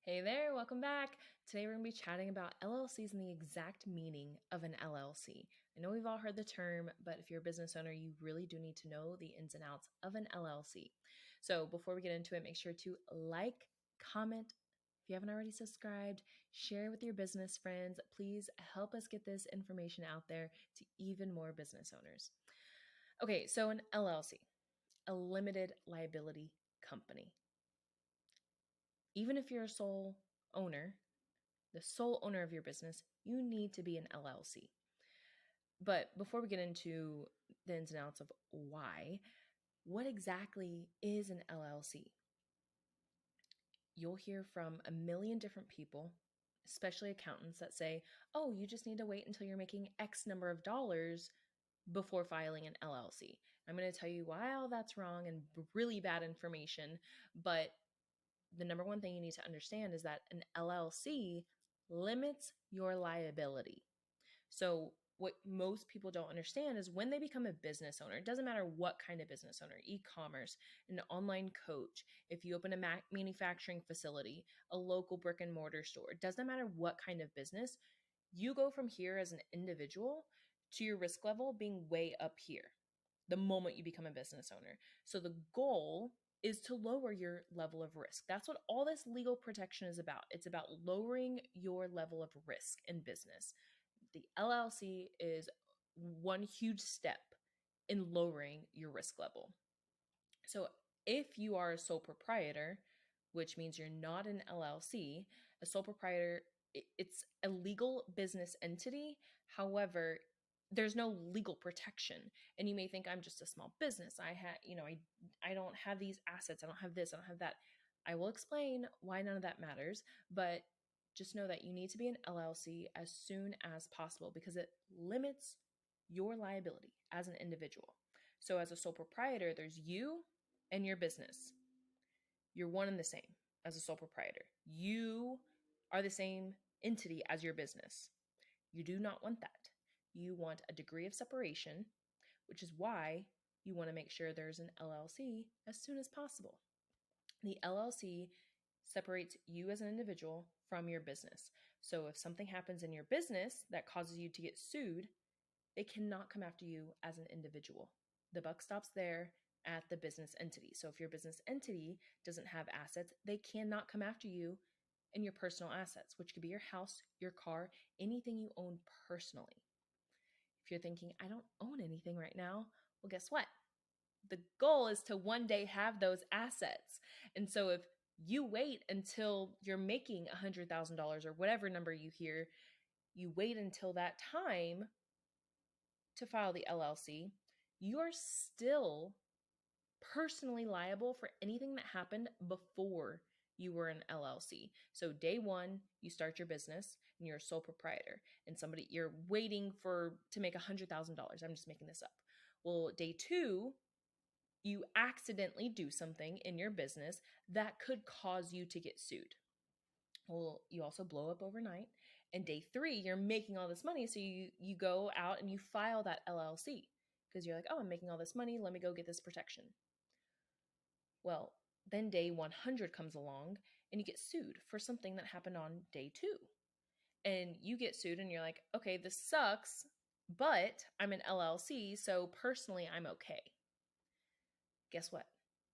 Hey there, welcome back. Today we're going to be chatting about LLCs and the exact meaning of an LLC. I know we've all heard the term, but if you're a business owner, you really do need to know the ins and outs of an LLC. So before we get into it, make sure to like, comment. If you haven't already subscribed, share with your business friends. Please help us get this information out there to even more business owners. Okay, so an LLC, a limited liability company. Even if you're a sole owner, the sole owner of your business, you need to be an LLC. But before we get into the ins and outs of why, what exactly is an LLC? You'll hear from a million different people, especially accountants, that say, oh, you just need to wait until you're making X number of dollars before filing an LLC. I'm going to tell you why all that's wrong and really bad information. But the number one thing you need to understand is that an LLC limits your liability. So what most people don't understand is when they become a business owner, it doesn't matter what kind of business owner, e-commerce, an online coach, if you open a manufacturing facility, a local brick and mortar store, it doesn't matter what kind of business, you go from here as an individual to your risk level being way up here the moment you become a business owner. So the goal is to lower your level of risk. That's what all this legal protection is about. It's about lowering your level of risk in business. The LLC is one huge step in lowering your risk level. So if you are a sole proprietor, which means you're not an LLC, a sole proprietor, it's a legal business entity. However, there's no legal protection. And you may think I'm just a small business. I don't have these assets. I don't have this. I don't have that. I will explain why none of that matters, but just know that you need to be an LLC as soon as possible because it limits your liability as an individual. So as a sole proprietor, there's you and your business. You're one and the same as a sole proprietor. You are the same entity as your business. You do not want that. You want a degree of separation, which is why you want to make sure there's an LLC as soon as possible. The LLC separates you as an individual from your business. So if something happens in your business that causes you to get sued, they cannot come after you as an individual. The buck stops there at the business entity. So if your business entity doesn't have assets, they cannot come after you and your personal assets, which could be your house, your car, anything you own personally. If you're thinking, I don't own anything right now, well, guess what? The goal is to one day have those assets. And so if you wait until you're making $100,000 or whatever number you hear, you wait until that time to file the LLC, you are still personally liable for anything that happened before you were an LLC. So day one, you start your business and you're a sole proprietor and you're waiting to make $100,000. I'm just making this up. Well, day two, you accidentally do something in your business that could cause you to get sued. Well, you also blow up overnight. And day three, you're making all this money. So you go out and you file that LLC because you're like, oh, I'm making all this money. Let me go get this protection. Well, then day 100 comes along and you get sued for something that happened on day two. And you get sued and you're like, okay, this sucks, but I'm an LLC. So personally, I'm okay. Guess what?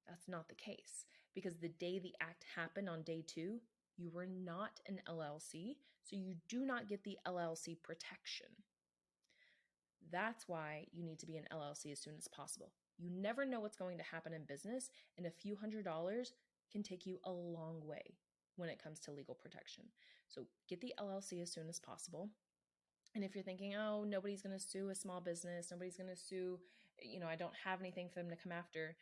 That's not the case because the day the act happened on day two, you were not an LLC, so you do not get the LLC protection. That's why you need to be an LLC as soon as possible. You never know what's going to happen in business, and a few $100s can take you a long way when it comes to legal protection. So get the LLC as soon as possible. And if you're thinking, oh, nobody's going to sue a small business, nobody's going to sue, I don't have anything for them to come after.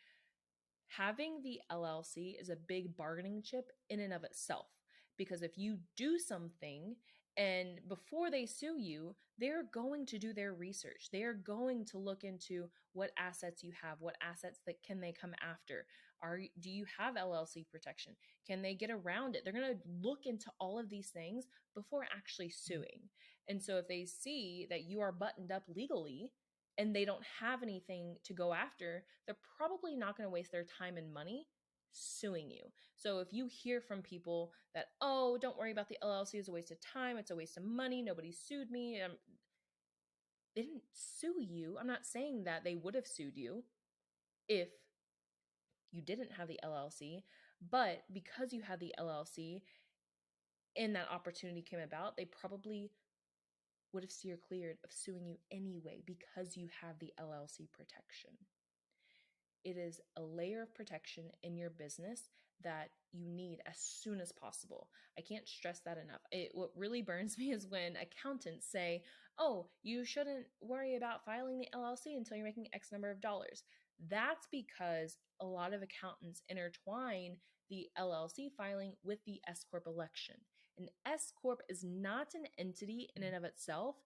Having the LLC is a big bargaining chip in and of itself because if you do something and before they sue you, they're going to do their research. They're going to look into what assets you have, what assets that can they come after. Do you have LLC protection? Can they get around it? They're going to look into all of these things before actually suing. And so if they see that you are buttoned up legally, and they don't have anything to go after, they're probably not going to waste their time and money suing you. So if you hear from people that, oh, don't worry about the LLC, it's a waste of time, it's a waste of money, nobody sued me, they didn't sue you. I'm not saying that they would have sued you if you didn't have the LLC, but because you had the LLC and that opportunity came about, they probably would have steered clear of suing you anyway because you have the LLC protection. It is a layer of protection in your business that you need as soon as possible. I can't stress that enough. What really burns me is when accountants say, oh, you shouldn't worry about filing the LLC until you're making X number of dollars. That's because a lot of accountants intertwine the LLC filing with the S Corp election. An S Corp is not an entity in and of itself,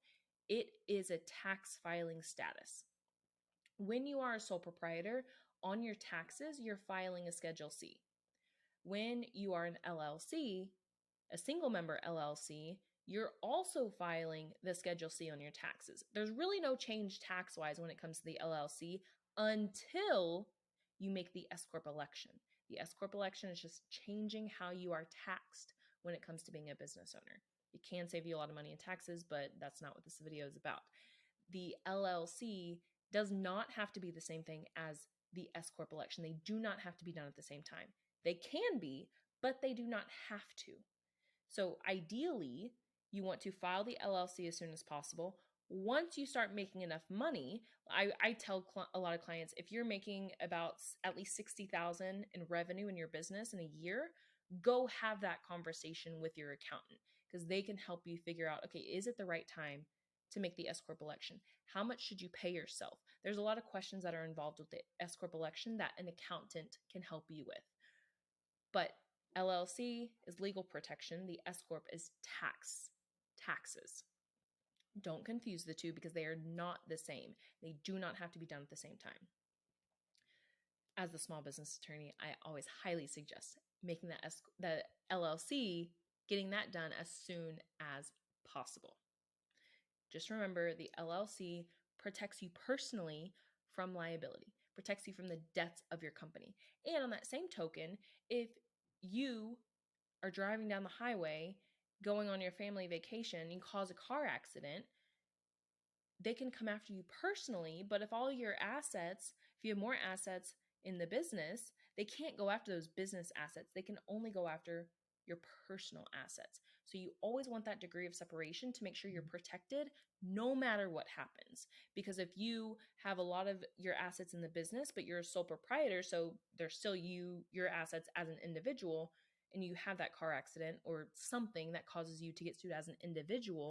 it is a tax filing status. When you are a sole proprietor, on your taxes, you're filing a Schedule C. When you are an LLC, a single member LLC, you're also filing the Schedule C on your taxes. There's really no change tax-wise when it comes to the LLC until you make the S Corp election. The S Corp election is just changing how you are taxed when it comes to being a business owner. It can save you a lot of money in taxes, but that's not what this video is about. The LLC does not have to be the same thing as the S Corp election. They do not have to be done at the same time. They can be, but they do not have to. So ideally, you want to file the LLC as soon as possible. Once you start making enough money, I tell a lot of clients, if you're making about at least $60,000 in revenue in your business in a year, go have that conversation with your accountant because they can help you figure out, okay, is it the right time to make the S Corp election? How much should you pay yourself? There's a lot of questions that are involved with the S Corp election that an accountant can help you with. But LLC is legal protection. The S Corp is taxes. Don't confuse the two because they are not the same. They do not have to be done at the same time. As the small business attorney, I always highly suggest making the LLC, getting that done as soon as possible. Just remember the LLC protects you personally from liability, protects you from the debts of your company. And on that same token, if you are driving down the highway going on your family vacation and you cause a car accident, they can come after you personally. But if all your assets, if you have more assets in the business, they can't go after those business assets. They can only go after your personal assets. So you always want that degree of separation to make sure you're protected no matter what happens. Because if you have a lot of your assets in the business, but you're a sole proprietor, so they're still your assets as an individual, and you have that car accident or something that causes you to get sued as an individual,